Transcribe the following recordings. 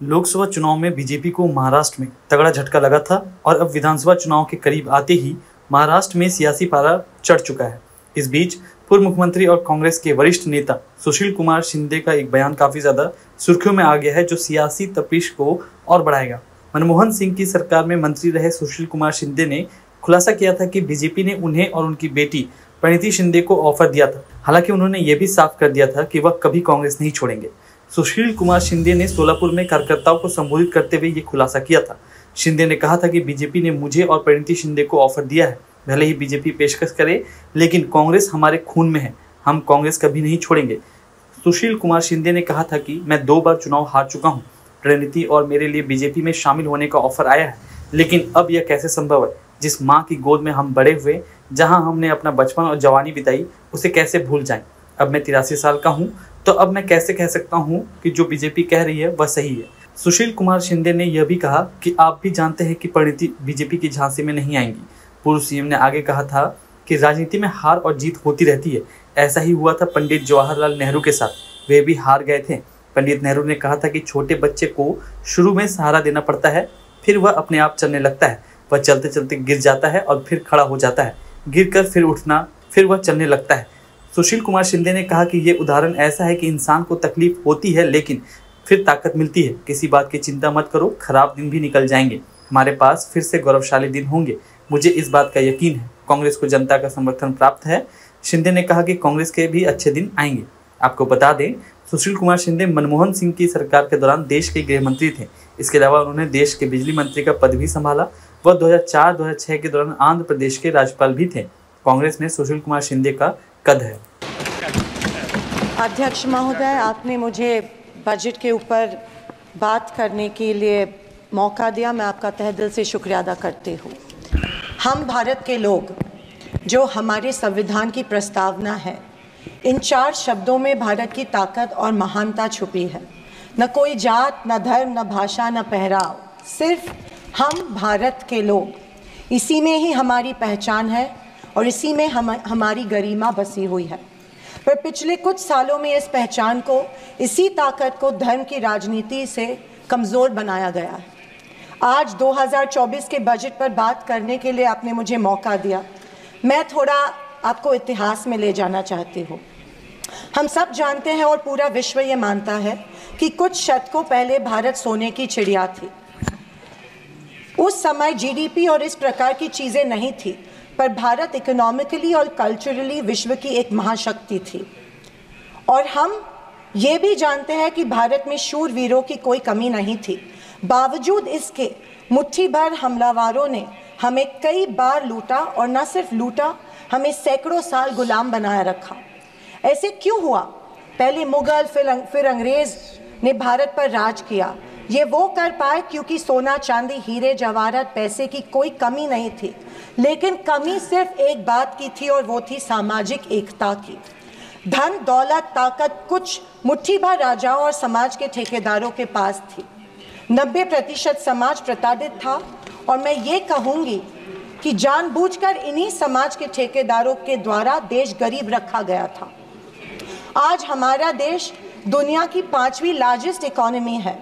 लोकसभा चुनाव में बीजेपी को महाराष्ट्र में तगड़ा झटका लगा था और अब विधानसभा चुनाव के करीब आते ही महाराष्ट्र में सियासी पारा चढ़ चुका है। इस बीच पूर्व मुख्यमंत्री और कांग्रेस के वरिष्ठ नेता सुशील कुमार शिंदे का एक बयान काफी ज्यादा सुर्खियों में आ गया है, जो सियासी तपिश को और बढ़ाएगा। मनमोहन सिंह की सरकार में मंत्री रहे सुशील कुमार शिंदे ने खुलासा किया था कि बीजेपी ने उन्हें और उनकी बेटी परिणीति शिंदे को ऑफर दिया था। हालांकि उन्होंने ये भी साफ कर दिया था कि वह कभी कांग्रेस नहीं छोड़ेंगे। सुशील कुमार शिंदे ने सोलापुर में कार्यकर्ताओं को संबोधित करते हुए ये खुलासा किया था। शिंदे ने कहा था कि बीजेपी ने मुझे और परिणीति शिंदे को ऑफर दिया है, भले ही बीजेपी पेशकश करे, लेकिन कांग्रेस हमारे खून में है, हम कांग्रेस कभी नहीं छोड़ेंगे। सुशील कुमार शिंदे ने कहा था कि मैं 2 बार चुनाव हार चुका हूँ, परिणीति और मेरे लिए बीजेपी में शामिल होने का ऑफर आया है, लेकिन अब यह कैसे संभव है? जिस माँ की गोद में हम बड़े हुए, जहाँ हमने अपना बचपन और जवानी बिताई, उसे कैसे भूल जाएं? अब मैं 83 साल का हूँ, तो अब मैं कैसे कह सकता हूँ कि जो बीजेपी कह रही है वह सही है। सुशील कुमार शिंदे ने यह भी कहा कि आप भी जानते हैं कि परिणीति बीजेपी की झांसी में नहीं आएंगी। पूर्व सीएम ने आगे कहा था कि राजनीति में हार और जीत होती रहती है। ऐसा ही हुआ था पंडित जवाहरलाल नेहरू के साथ, वे भी हार गए थे। पंडित नेहरू ने कहा था कि छोटे बच्चे को शुरू में सहारा देना पड़ता है, फिर वह अपने आप चलने लगता है। वह चलते चलते गिर जाता है और फिर खड़ा हो जाता है, गिरकर फिर उठना, फिर वह चलने लगता है। सुशील कुमार शिंदे ने कहा कि ये उदाहरण ऐसा है कि इंसान को तकलीफ होती है, लेकिन फिर ताकत मिलती है। किसी बात की चिंता मत करो, खराब दिन भी निकल जाएंगे, हमारे पास फिर से गौरवशाली दिन होंगे। मुझे इस बात का यकीन है, कांग्रेस को जनता का समर्थन प्राप्त है। शिंदे ने कहा कि कांग्रेस के भी अच्छे दिन आएंगे। आपको बता दें, सुशील कुमार शिंदे मनमोहन सिंह की सरकार के दौरान देश के गृह मंत्री थे। इसके अलावा उन्होंने देश के बिजली मंत्री का पद भी संभाला। वह 2004-2006 के दौरान आंध्र प्रदेश के राज्यपाल भी थे। कांग्रेस में सुशील कुमार शिंदे का कद है। अध्यक्ष महोदय, आपने मुझे बजट के ऊपर बात करने के लिए मौका दिया, मैं आपका तहे दिल से शुक्रिया अदा करती हूँ। हम भारत के लोग, जो हमारे संविधान की प्रस्तावना है, इन 4 शब्दों में भारत की ताकत और महानता छुपी है। न कोई जात, न धर्म, न भाषा, न पहराव, सिर्फ हम भारत के लोग, इसी में ही हमारी पहचान है और इसी में हमारी गरिमा बसी हुई है। पर पिछले कुछ सालों में इस पहचान को, इसी ताकत को धर्म की राजनीति से कमज़ोर बनाया गया है। आज 2024 के बजट पर बात करने के लिए आपने मुझे मौका दिया। मैं थोड़ा आपको इतिहास में ले जाना चाहती हूँ। हम सब जानते हैं और पूरा विश्व ये मानता है कि कुछ शतकों पहले भारत सोने की चिड़िया थी। उस समय जीडीपी और इस प्रकार की चीज़ें नहीं थी, पर भारत इकोनॉमिकली और कल्चरली विश्व की एक महाशक्ति थी। और हम ये भी जानते हैं कि भारत में शूरवीरों की कोई कमी नहीं थी। बावजूद इसके मुट्ठी भर हमलावरों ने हमें कई बार लूटा, और न सिर्फ लूटा, हमें सैकड़ों साल गुलाम बनाए रखा। ऐसे क्यों हुआ? पहले मुगल, फिर अंग्रेज ने भारत पर राज किया। ये वो कर पाए क्योंकि सोना, चांदी, हीरे जवाहरात, पैसे की कोई कमी नहीं थी, लेकिन कमी सिर्फ एक बात की थी, और वो थी सामाजिक एकता की। धन, दौलत, ताकत कुछ मुट्ठी भर राजाओं और समाज के ठेकेदारों के पास थी। 90% समाज प्रताड़ित था, और मैं ये कहूँगी कि जानबूझकर इन्हीं समाज के ठेकेदारों के द्वारा देश गरीब रखा गया था। आज हमारा देश दुनिया की 5वीं लार्जेस्ट इकोनॉमी है,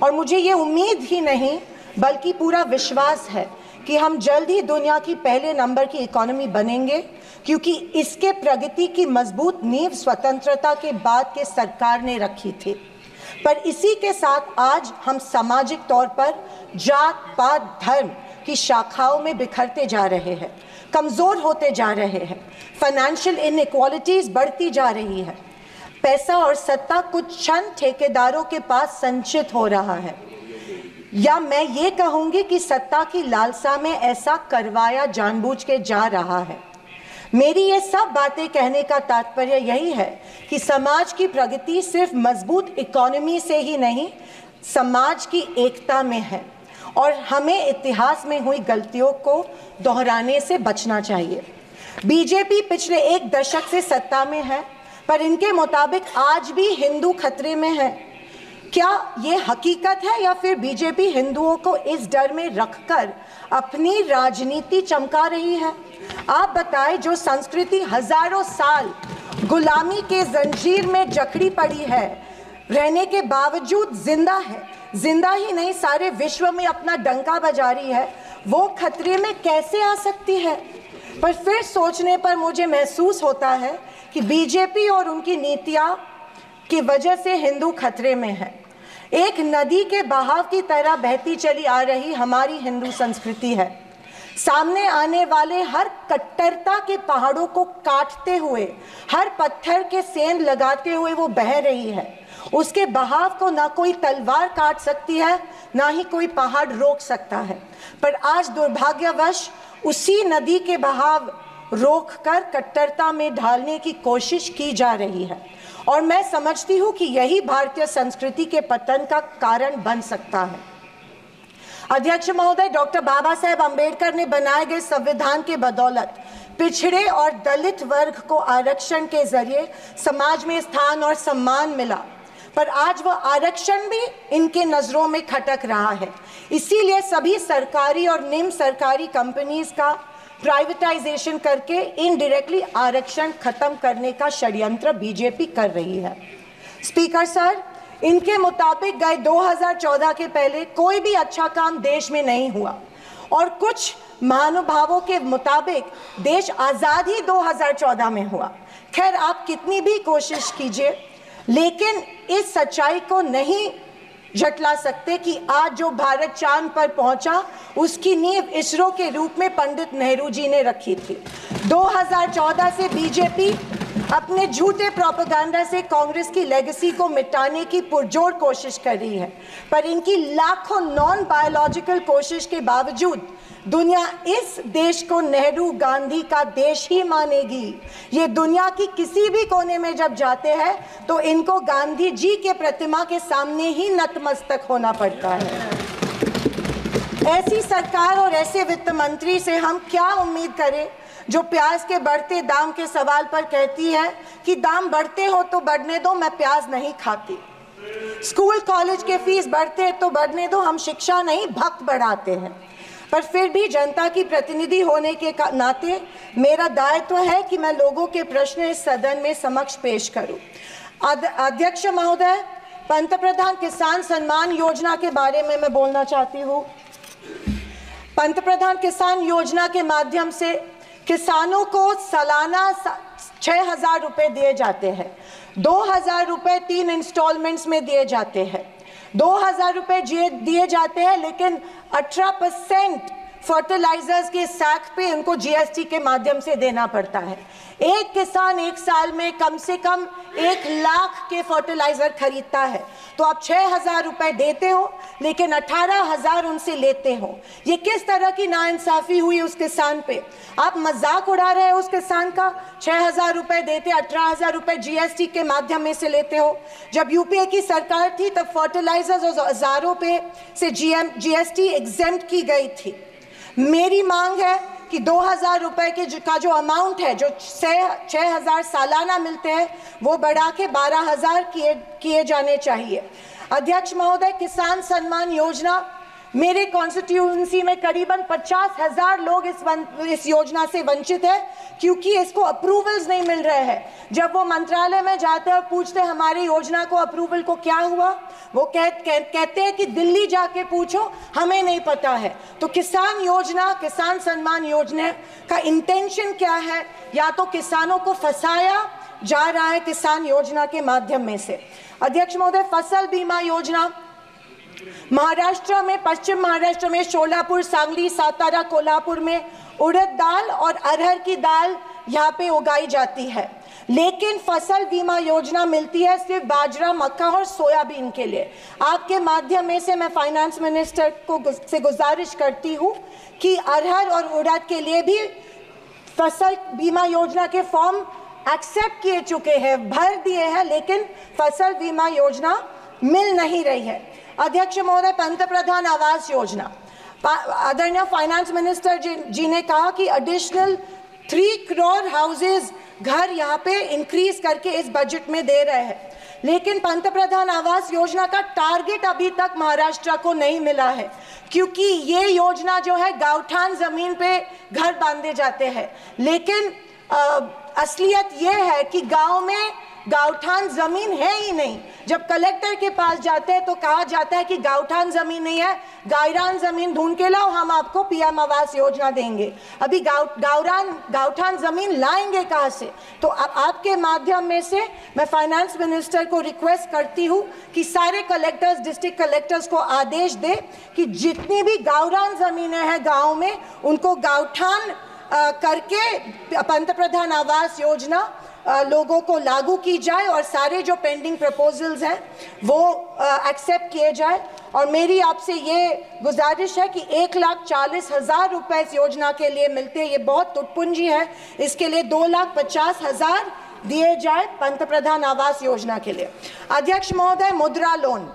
और मुझे ये उम्मीद ही नहीं बल्कि पूरा विश्वास है कि हम जल्द ही दुनिया की पहले नंबर की इकोनॉमी बनेंगे, क्योंकि इसके प्रगति की मजबूत नींव स्वतंत्रता के बाद के सरकार ने रखी थी। पर इसी के साथ आज हम सामाजिक तौर पर जात, पात, धर्म की शाखाओं में बिखरते जा रहे हैं, कमज़ोर होते जा रहे हैं। फाइनेंशियल इनइक्वालिटीज़ बढ़ती जा रही है। पैसा और सत्ता कुछ चंद ठेकेदारों के पास संचित हो रहा है, या मैं ये कहूँगी कि सत्ता की लालसा में ऐसा करवाया जानबूझ के जा रहा है। मेरी ये सब बातें कहने का तात्पर्य यही है कि समाज की प्रगति सिर्फ मजबूत इकोनॉमी से ही नहीं, समाज की एकता में है, और हमें इतिहास में हुई गलतियों को दोहराने से बचना चाहिए। बीजेपी पिछले 1 दशक से सत्ता में है, पर इनके मुताबिक आज भी हिंदू खतरे में है। क्या ये हकीकत है, या फिर बीजेपी हिंदुओं को इस डर में रखकर अपनी राजनीति चमका रही है? आप बताएं, जो संस्कृति हजारों साल गुलामी के जंजीर में जकड़ी पड़ी है, रहने के बावजूद जिंदा है, जिंदा ही नहीं सारे विश्व में अपना डंका बजा रही है, वो खतरे में कैसे आ सकती है? पर फिर सोचने पर मुझे महसूस होता है कि बीजेपी और उनकी नीतियां की वजह से हिंदू खतरे में है। एक नदी के बहाव की तरह बहती चली आ रही हमारी हिंदू संस्कृति है। सामने आने वाले हर कट्टरता के पहाड़ों को काटते हुए, हर पत्थर के सेंध लगाते हुए वो बह रही है। उसके बहाव को ना कोई तलवार काट सकती है, ना ही कोई पहाड़ रोक सकता है। पर आज दुर्भाग्यवश उसी नदी के बहाव रोककर कट्टरता में ढालने की कोशिश की जा रही है, और मैं समझती हूँ कि यही भारतीय संस्कृति के पतन का कारण बन सकता है। अध्यक्ष महोदय, डॉक्टर बाबा साहेब अम्बेडकर ने बनाए गए संविधान के बदौलत पिछड़े और दलित वर्ग को आरक्षण के जरिए समाज में स्थान और सम्मान मिला, पर आज वह आरक्षण भी इनके नजरों में खटक रहा है। इसीलिए सभी सरकारी और निम्न सरकारी कंपनीज का प्राइवेटाइजेशन करके इनडायरेक्टली आरक्षण खत्म करने का षड्यंत्र बीजेपी कर रही है। स्पीकर सर, इनके मुताबिक गए 2014 के पहले कोई भी अच्छा काम देश में नहीं हुआ, और कुछ महानुभावों के मुताबिक देश आज़ाद ही 2014 में हुआ। खैर, आप कितनी भी कोशिश कीजिए, लेकिन इस सच्चाई को नहीं झटला सकते कि आज जो भारत चांद पर पहुंचा उसकी नींव इसरो के रूप में पंडित नेहरू जी ने रखी थी। 2014 से बीजेपी अपने झूठे प्रोपेगेंडा से कांग्रेस की लेगेसी को मिटाने की पुरजोर कोशिश कर रही है, पर इनकी लाखों नॉन बायोलॉजिकल कोशिश के बावजूद दुनिया इस देश को नेहरू गांधी का देश ही मानेगी। ये दुनिया की किसी भी कोने में जब जाते हैं तो इनको गांधी जी के प्रतिमा के सामने ही नतमस्तक होना पड़ता है। ऐसी सरकार और ऐसे वित्त मंत्री से हम क्या उम्मीद करें जो प्याज के बढ़ते दाम के सवाल पर कहती है कि दाम बढ़ते हो तो बढ़ने दो, मैं प्याज नहीं खाती। स्कूल कॉलेज के फीस बढ़ते हैं तो बढ़ने दो, हम शिक्षा नहीं भक्त बढ़ाते हैं। पर फिर भी जनता की प्रतिनिधि होने के नाते मेरा दायित्व है कि मैं लोगों के प्रश्न इस सदन में समक्ष पेश करूं। अध्यक्ष महोदय, पंतप्रधान किसान सम्मान योजना के बारे में मैं बोलना चाहती हूं। पंतप्रधान किसान योजना के माध्यम से किसानों को सालाना 6,000 रुपए दिए जाते हैं। 2,000 रुपए 3 इंस्टॉलमेंट्स में दिए जाते हैं। 2,000 रुपए दिए जाते हैं, लेकिन 18% फर्टिलाइजर्स के सैक पे उनको जीएसटी के माध्यम से देना पड़ता है। एक किसान एक साल में कम से कम 1 लाख के फर्टिलाइजर खरीदता है, तो आप 6,000 रुपए देते हो लेकिन 18,000 उनसे लेते हो। ये किस तरह की नाइंसाफी हुई उस किसान पे? आप मजाक उड़ा रहे हो उस किसान का। 6,000 रुपए देते, 18,000 रुपए जीएसटी के माध्यम में से लेते हो। जब यूपीए की सरकार थी तब फर्टिलाइजर्स और औजारों पे से जीएसटी एग्जेम्प्ट की गई थी। मेरी मांग है कि 2,000 रुपए का जो अमाउंट है, जो 6,000 सालाना मिलते हैं, वो बढ़ा के 12,000 किए जाने चाहिए। अध्यक्ष महोदय, किसान सम्मान योजना, मेरे कॉन्स्टिट्यूएंसी में करीबन 50,000 लोग इस योजना से वंचित है, क्योंकि इसको अप्रूवल्स नहीं मिल रहे हैं। जब वो मंत्रालय में जाते हैं और पूछते हैं हमारी योजना को अप्रूवल को क्या हुआ, वो कहते हैं कि दिल्ली जाके पूछो, हमें नहीं पता है। तो किसान योजना, किसान सम्मान योजना का इंटेंशन क्या है? या तो किसानों को फंसाया जा रहा है किसान योजना के माध्यम में से। अध्यक्ष महोदय, फसल बीमा योजना, महाराष्ट्र में, पश्चिम महाराष्ट्र में शोलापुर, सांगली, सातारा, कोल्हापुर में उड़द दाल और अरहर की दाल यहाँ पे उगाई जाती है, लेकिन फसल बीमा योजना मिलती है सिर्फ बाजरा, मक्का और सोयाबीन के लिए। आपके माध्यम में से मैं फाइनेंस मिनिस्टर से गुजारिश करती हूँ कि अरहर और उड़द के लिए भी फसल बीमा योजना के फॉर्म एक्सेप्ट किए चुके हैं, भर दिए हैं, लेकिन फसल बीमा योजना मिल नहीं रही है। अध्यक्ष महोदय, पंतप्रधान आवास योजना, आदरणीय फाइनेंस मिनिस्टर जी ने कहा कि एडिशनल 3 करोड़ हाउसेज, घर यहाँ पे इंक्रीज करके इस बजट में दे रहे हैं, लेकिन पंतप्रधान आवास योजना का टारगेट अभी तक महाराष्ट्र को नहीं मिला है, क्योंकि ये योजना जो है गांवठान जमीन पे घर बांधे जाते हैं, लेकिन असलियत ये है कि गांव में गावठान जमीन है ही नहीं। जब कलेक्टर के पास जाते हैं तो कहा जाता है कि गावठान जमीन नहीं है, गायरान जमीन ढूंढ के लाओ, हम आपको पीएम आवास योजना देंगे। अभी गावठान जमीन लाएंगे कहाँ से? तो आपके माध्यम में से मैं फाइनेंस मिनिस्टर को रिक्वेस्ट करती हूँ कि सारे कलेक्टर्स, डिस्ट्रिक्ट कलेक्टर्स को आदेश दे कि जितनी भी गावरान जमीनें हैं गाँव में, उनको गावठान करके पंतप्रधान आवास योजना लोगों को लागू की जाए और सारे जो पेंडिंग प्रपोजल्स हैं वो एक्सेप्ट किए जाए। और मेरी आपसे ये गुजारिश है कि 1,40,000 रुपए इस योजना के लिए मिलते हैं, ये बहुत टुटपुंजी है, इसके लिए 2,50,000 दिए जाए पंतप्रधान आवास योजना के लिए। अध्यक्ष महोदय, मुद्रा लोन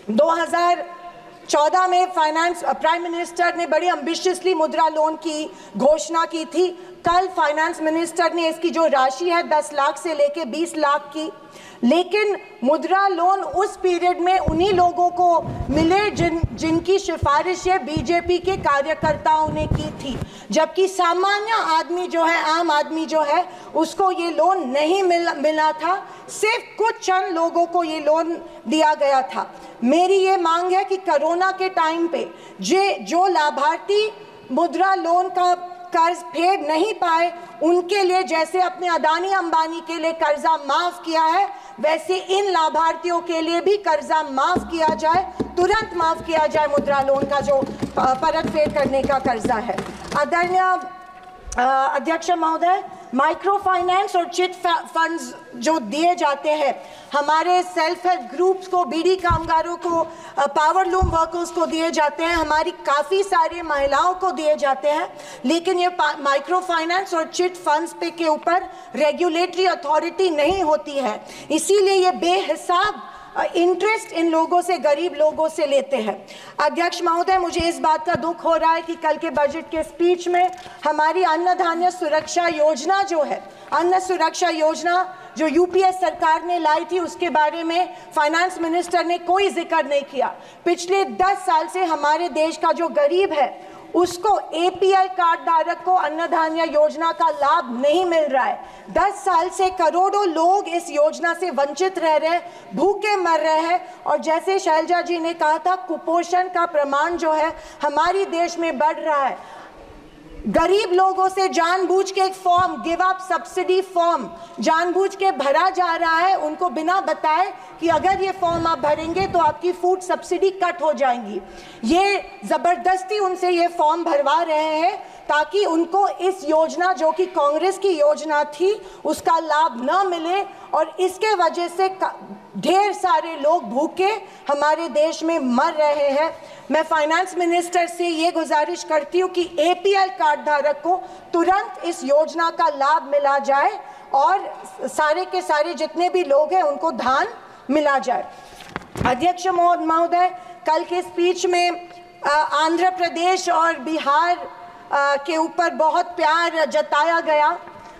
2014 में प्राइम मिनिस्टर ने बड़ी एम्बिशियसली मुद्रा लोन की घोषणा की थी। कल फाइनेंस मिनिस्टर ने इसकी जो राशि है 10 लाख से लेके 20 लाख की, लेकिन मुद्रा लोन उस पीरियड में उन्हीं लोगों को मिले जिनकी सिफारिशें बीजेपी के कार्यकर्ताओं ने की थी, जबकि सामान्य आदमी जो है, आम आदमी जो है, उसको ये लोन नहीं मिला था। सिर्फ कुछ चंद लोगों को ये लोन दिया गया था। मेरी ये मांग है कि कोरोना के टाइम पे जो लाभार्थी मुद्रा लोन का कर्ज फेड नहीं पाए, उनके लिए जैसे अपने अदानी अंबानी के लिए कर्जा माफ किया है, वैसे इन लाभार्थियों के लिए भी कर्जा माफ किया जाए, तुरंत माफ किया जाए मुद्रा लोन का जो परत फेड करने का कर्जा है। आदरणीय अध्यक्ष महोदय, माइक्रो फाइनेंस और चिट फंड्स जो दिए जाते हैं हमारे सेल्फ हेल्प ग्रुप्स को, बीड़ी कामगारों को, पावर लूम वर्कर्स को दिए जाते हैं, हमारी काफ़ी सारी महिलाओं को दिए जाते हैं, लेकिन ये माइक्रो फाइनेंस और चिट फंड्स पे के ऊपर रेगुलेटरी अथॉरिटी नहीं होती है, इसीलिए ये बेहिसाब इंटरेस्ट इन लोगों से, गरीब लोगों से लेते हैं। अध्यक्ष महोदय, मुझे इस बात का दुख हो रहा है कि कल के बजट के स्पीच में हमारी अन्न धान्य सुरक्षा योजना जो है, अन्न सुरक्षा योजना जो यूपीए सरकार ने लाई थी, उसके बारे में फाइनेंस मिनिस्टर ने कोई जिक्र नहीं किया। पिछले 10 साल से हमारे देश का जो गरीब है उसको एपीएल कार्ड धारक को अन्न धान्य योजना का लाभ नहीं मिल रहा है। 10 साल से करोड़ों लोग इस योजना से वंचित रह रहे हैं, भूखे मर रहे हैं, और जैसे शैलजा जी ने कहा था, कुपोषण का प्रमाण जो है हमारी देश में बढ़ रहा है। गरीब लोगों से जानबूझ के एक form, give up subsidy form, जानबूझ के भरा जा रहा है, उनको बिना बताए कि अगर ये फॉर्म आप भरेंगे तो आपकी फूड सब्सिडी कट हो जाएंगी। ये जबरदस्ती उनसे ये फॉर्म भरवा रहे हैं ताकि उनको इस योजना, जो कि कांग्रेस की योजना थी, उसका लाभ न मिले, और इसके वजह से ढेर सारे लोग भूखे हमारे देश में मर रहे हैं। मैं फाइनेंस मिनिस्टर से ये गुजारिश करती हूँ कि एपीएल कार्ड धारक को तुरंत इस योजना का लाभ मिला जाए और सारे के सारे जितने भी लोग हैं उनको धान मिला जाए। अध्यक्ष महोदय, कल के स्पीच में आंध्र प्रदेश और बिहार के ऊपर बहुत प्यार जताया गया।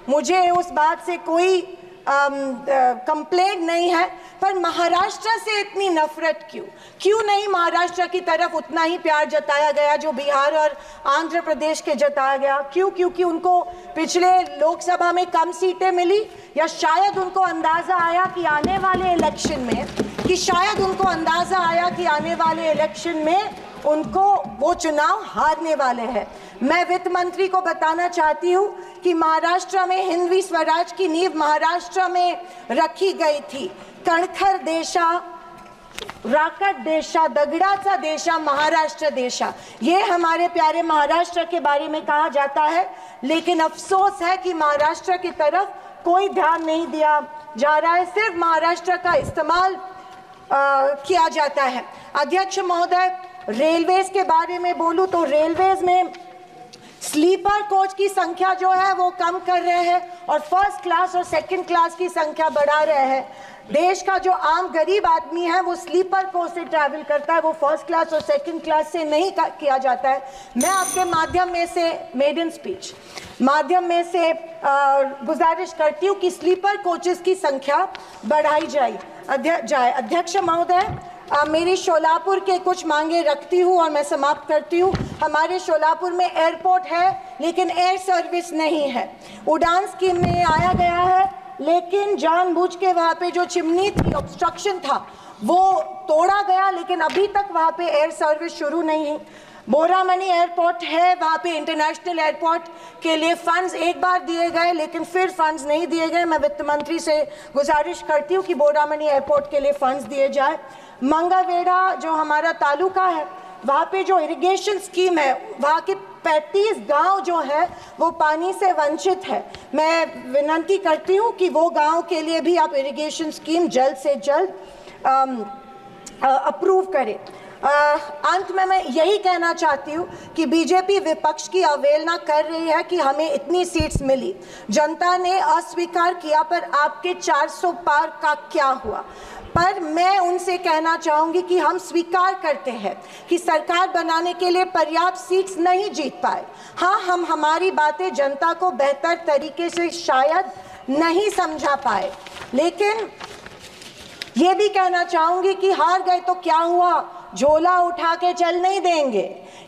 मुझे उस बात से कोई कंप्लेंट नहीं है, पर महाराष्ट्र से इतनी नफरत क्यों नहीं महाराष्ट्र की तरफ उतना ही प्यार जताया गया जो बिहार और आंध्र प्रदेश के जताया गया? क्यों? क्योंकि उनको पिछले लोकसभा में कम सीटें मिली, या शायद उनको अंदाज़ा आया कि आने वाले इलेक्शन में उनको वो चुनाव हारने वाले हैं। मैं वित्त मंत्री को बताना चाहती हूँ कि महाराष्ट्र में हिंदवी स्वराज की नींव महाराष्ट्र में रखी गई थी। कणखर देशा, राकट देशा, दगडाचा देशा, महाराष्ट्र देशा, ये हमारे प्यारे महाराष्ट्र के बारे में कहा जाता है, लेकिन अफसोस है कि महाराष्ट्र की तरफ कोई ध्यान नहीं दिया जा रहा है, सिर्फ महाराष्ट्र का इस्तेमाल किया जाता है। अध्यक्ष महोदय, रेलवेज के बारे में बोलूं तो रेलवेज में स्लीपर कोच की संख्या जो है वो कम कर रहे हैं और फर्स्ट क्लास और सेकंड क्लास की संख्या बढ़ा रहे हैं। देश का जो आम गरीब आदमी है वो स्लीपर कोच से ट्रैवल करता है, वो फर्स्ट क्लास और सेकंड क्लास से नहीं किया जाता है। मैं आपके माध्यम में से मेडन स्पीच माध्यम में से गुजारिश करती हूँ कि स्लीपर कोचेस की संख्या बढ़ाई जाए। अध्यक्ष महोदय, मेरी शोलापुर के कुछ मांगे रखती हूँ और मैं समाप्त करती हूँ। हमारे शोलापुर में एयरपोर्ट है लेकिन एयर सर्विस नहीं है। उड़ान स्कीम में आया गया है लेकिन जानबूझ के वहाँ पे जो चिमनी थी, ऑब्स्ट्रक्शन था, वो तोड़ा गया, लेकिन अभी तक वहाँ पे एयर सर्विस शुरू नहीं है। बोरामनी एयरपोर्ट है, वहाँ पे इंटरनेशनल एयरपोर्ट के लिए फंड्स एक बार दिए गए, लेकिन फिर फंड्स नहीं दिए गए। मैं वित्त मंत्री से गुजारिश करती हूँ कि बोरामनी एयरपोर्ट के लिए फंड्स दिए जाए। मंगावेड़ा जो हमारा तालुका है, वहाँ पे जो इरिगेशन स्कीम है, वहाँ के 35 गांव जो है वो पानी से वंचित है। मैं विनती करती हूँ कि वो गांव के लिए भी आप इरिगेशन स्कीम जल्द से जल्द अप्रूव करें। अंत में मैं यही कहना चाहती हूँ कि बीजेपी विपक्ष की अवहेलना कर रही है कि हमें इतनी सीट्स मिली, जनता ने अस्वीकार किया, पर आपके 400 पार का क्या हुआ। पर मैं उनसे कहना चाहूँगी कि हम स्वीकार करते हैं कि सरकार बनाने के लिए पर्याप्त सीट्स नहीं जीत पाए। हाँ, हम हमारी बातें जनता को बेहतर तरीके से शायद नहीं समझा पाए, लेकिन ये भी कहना चाहूँगी कि हार गए तो क्या हुआ, झोला उठा के चल नहीं देंगे,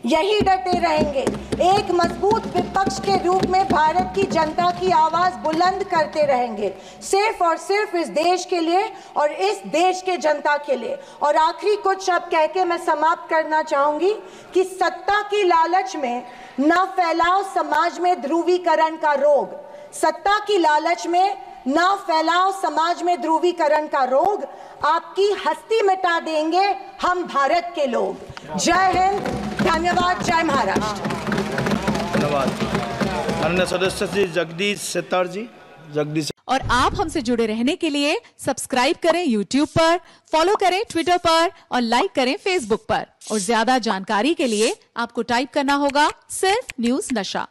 यही डटे रहेंगे। एक मजबूत विपक्ष के रूप में भारत की जनता की आवाज़ बुलंद करते रहेंगे, सिर्फ और सिर्फ इस देश के लिए और इस देश के जनता के लिए। और आखिरी कुछ शब्द कह के मैं समाप्त करना चाहूँगी कि सत्ता की लालच में न फैलाओ समाज में ध्रुवीकरण का रोग, सत्ता की लालच में ना फैलाओ समाज में ध्रुवीकरण का रोग, आपकी हस्ती मिटा देंगे हम भारत के लोग। जय हिंद, धन्यवाद, जय महाराष्ट्र। धन्यवाद माननीय सदस्य श्री जगदीश शेट्टर जी। जगदीश और आप हमसे जुड़े रहने के लिए सब्सक्राइब करें YouTube पर, फॉलो करें Twitter पर और लाइक करें Facebook पर। और ज्यादा जानकारी के लिए आपको टाइप करना होगा सिर्फ न्यूज नशा।